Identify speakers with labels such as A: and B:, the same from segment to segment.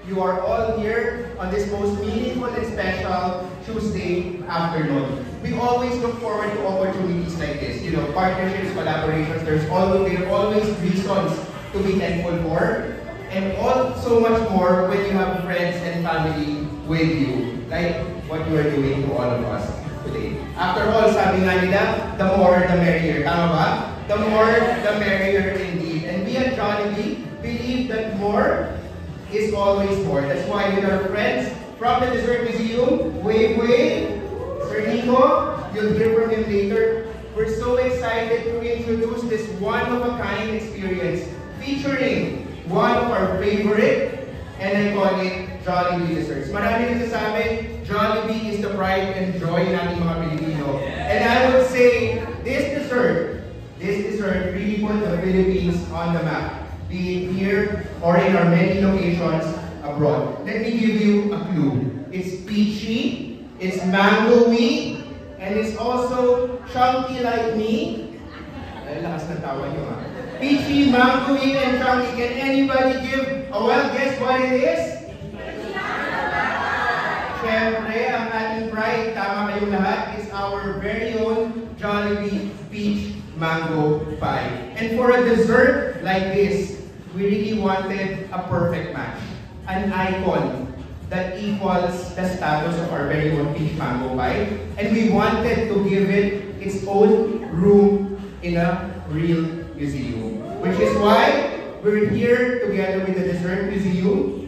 A: you are all here on this most meaningful and special Tuesday afternoon. We always look forward to opportunities like this. You know, partnerships, collaborations, there are always reasons to be thankful for. And so much more when you have friends and family with you. Like what you are doing to all of us today. After all, sabi nga nila, the more the merrier. Tama ba? The more the merrier indeed. And we at Jollibee believe that more is always more. That's why with our friends from the Dessert Museum, wave, Sir Nico, you'll hear from him later. We're so excited to introduce this one-of-a-kind experience featuring one of our favorite and iconic Jollibee desserts. Marami nagsasabi, Jollibee is the pride and joy nating mga Pilipino. And I would say, this dessert really put the Philippines on the map, be it here or in our many locations abroad. Let me give you a clue. It's peachy, it's mangoey, and it's also chunky like me. Ay, lakas ng tawa nyo ha. Peachy, mangoey, and chunky. Can anybody give a wild guess what it is? Siyempre, ang ating pride, tama kayong lahat, is our very own Jollibee Peach Mango Pie. And for a dessert like this, we really wanted a perfect match. An icon that equals the status of our very own Peach Mango Pie. And we wanted to give it its own room in a real museum. Which is why we're here together with the Dessert Museum,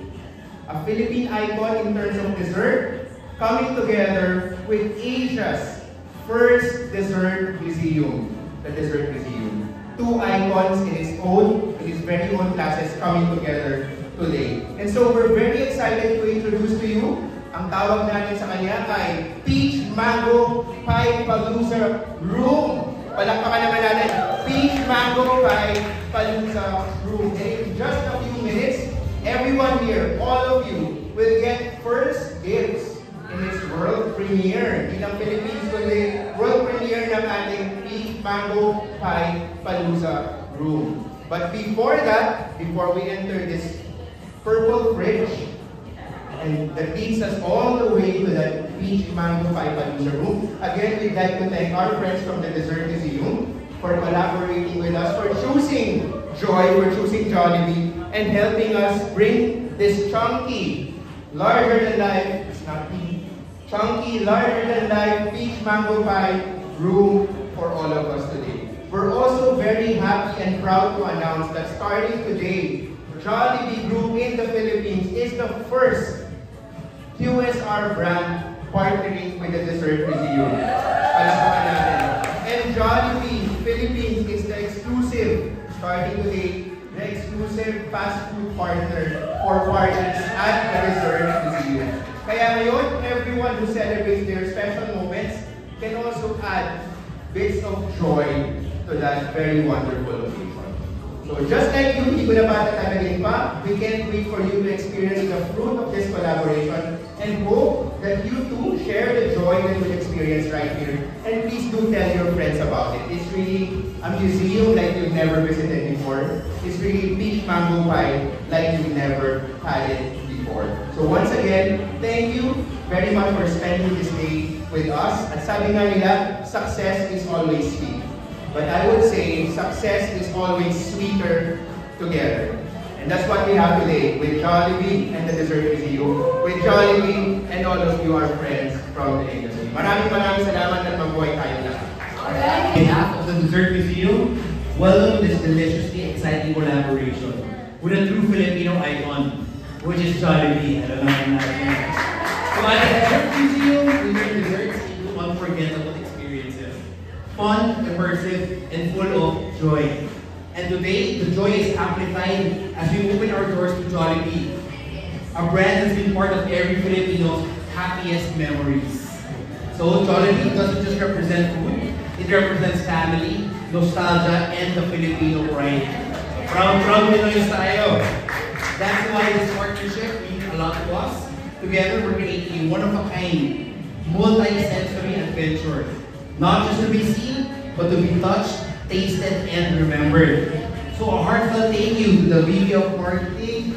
A: a Philippine icon in terms of dessert, coming together with Asia's first dessert museum, the Dessert Museum. Two icons in its very own classes coming together today. And so we're very excited to introduce to you, ang tawag natin sa kanya ay Peach Mango Pie Palooza Room. Palakpakan naman natin, Peach Mango Pie Palooza Room. And in just a few minutes, everyone here, all of you, will get first dibs in its world premiere. Hindi ng Philippines, kundi world premiere ng ating Peach Mango Pie Palooza Room. But before that, before we enter this purple fridge, and that leads us all the way to that Peach Mango Pie Palooza Room. Again, we'd like to thank our friends from the Dessert Museum for collaborating with us, for choosing Joy, for choosing Jollibee, and helping us bring this chunky, larger-than-life, it's not pink, chunky, larger-than-life Peach Mango Pie Room for all of us today. We're also very happy and proud to announce that starting today, Jollibee Group in the Philippines is the first QSR brand partnering with the Dessert Museum. Palakpakan natin. And Jollibee Philippines is the exclusive, starting today, the exclusive fast food partner for parties at the Dessert Museum. Kaya ngayon, everyone who celebrates their special moments can also add bits of joy to that very wonderful occasion. So just like you, hindi ko na patatagaling pa, we can't wait for you to experience the fruit of this collaboration and hope that you too share the joy that you'll experience right here. And please do tell your friends about it. It's really a museum like you've never visited before. It's really Peach Mango Pie like you've never had it before. So once again, thank you very much for spending this day with us. At sabi nga nila, success is always sweet. But I would say success is always sweeter together. And that's what we have today with Jollibee and the Dessert Museum, with Jollibee and all of you, our friends from the industry. Maraming salamat at mabuhay tayo lahat.
B: On behalf of the Dessert Museum, welcome this deliciously exciting collaboration with a true Filipino icon, which is Jollibee. So at the Dessert Museum, we make desserts into unforgettable experiences. Fun, immersive, and full of joy. And today, the joy is amplified as we open our doors to Jollibee, a brand that's been part of every Filipino's happiest memories. So Jollibee doesn't just represent food, it represents family, nostalgia, and the Filipino pride. Proud Pinoys tayo. That's why this partnership means a lot to us. Together, we're creating a one-of-a-kind, multi-sensory adventure. Not just to be seen, but to be touched, tasted, and remembered. So a heartfelt thank you to the VP of Marketing,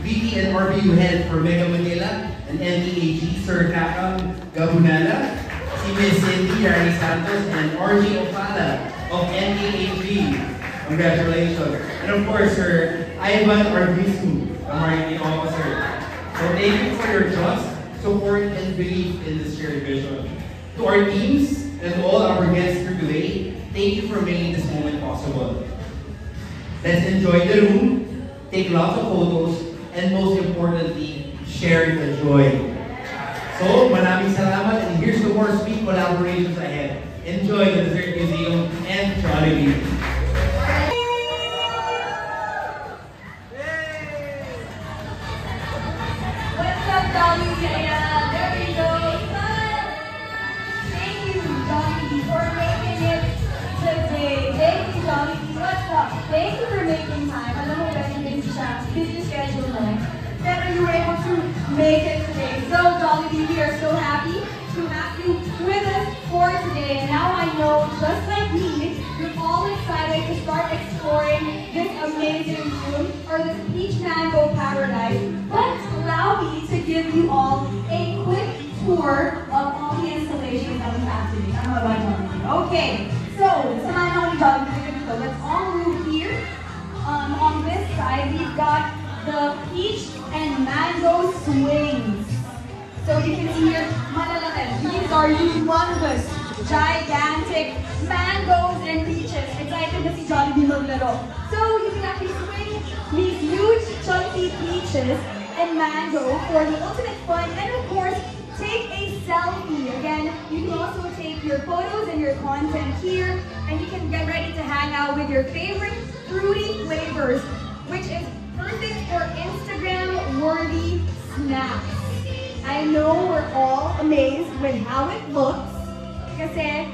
B: VP and RBU head for Mega Manila and NDAG, Sir Kakam Gabunala, si Ms. Cindy Yarny Santos, and RG Opala of NDAG. Congratulations. And of course, Sir Ivan Arbisu, the marketing officer. So thank you for your trust, support, and belief in this shared vision. To our teams and to all our guests here today, thank you for making this moment possible. Let's enjoy the room, take lots of photos, and most importantly, share the joy. So, maraming salamat, and here's the more sweet collaborations ahead. Enjoy the Dessert Museum and Jollibee.
C: What's up, Jollibee? Ayan, there we go. Smile. Thank you, Jollibee, for making it today. Thank you, Jollibee. What's up? Thank you for making time. Alam mo, busy schedule mo. Pero you were able to make it today. So, Jollibee, we are so happy to have you with us for today. And now I know, just like me, you're all excited to start exploring this amazing room, or this peach mango paradise. But allow me to give you all a quick tour of all the installations that we have today. Tama ba, Jollibee? Okay, so, samahan ako ni Jollibee. Let's all move here. On this side, we've got the peach and mango swings. So you can see here, malalaki. These are humongous, gigantic mangoes and peaches. Excited to see Jollibee maglaro. So you can actually swing these huge, chunky peaches and mango for the ultimate fun, and of course, take a selfie. Again, you can also take your photos and your content here, and you can get ready to hang out with your favorite fruity flavors, which is perfect for Instagram-worthy snacks. I know we're all amazed with how it looks, kasi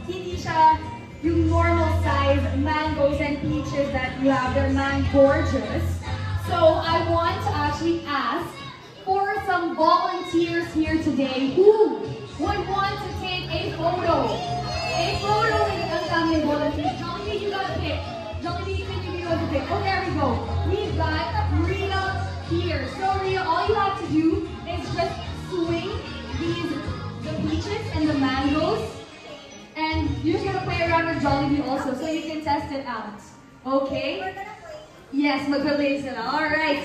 C: hindi siya yung normal size mangoes and peaches that you have. They're man-gorgeous. So I want to actually ask for some volunteers here today who would want to take a photo. A photo with ang daming volunteers. Jollibee, you gotta pick. Jollibee, can you be able to pick? Oh, there we go. We've got Rhea here. So Rhea, all you have to do is just swing the peaches and the mangoes. And you're just gonna play around with Jollibee also, so you can test it out. Okay? Yes, mag-relate sila. Alright.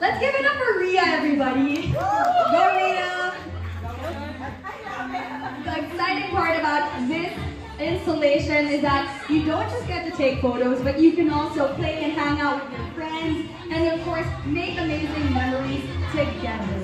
C: Let's give it up for Rhea, everybody. Go, Rhea! The exciting part about this installation is that you don't just get to take photos, but you can also play and hang out with your friends, and of course, make amazing memories together.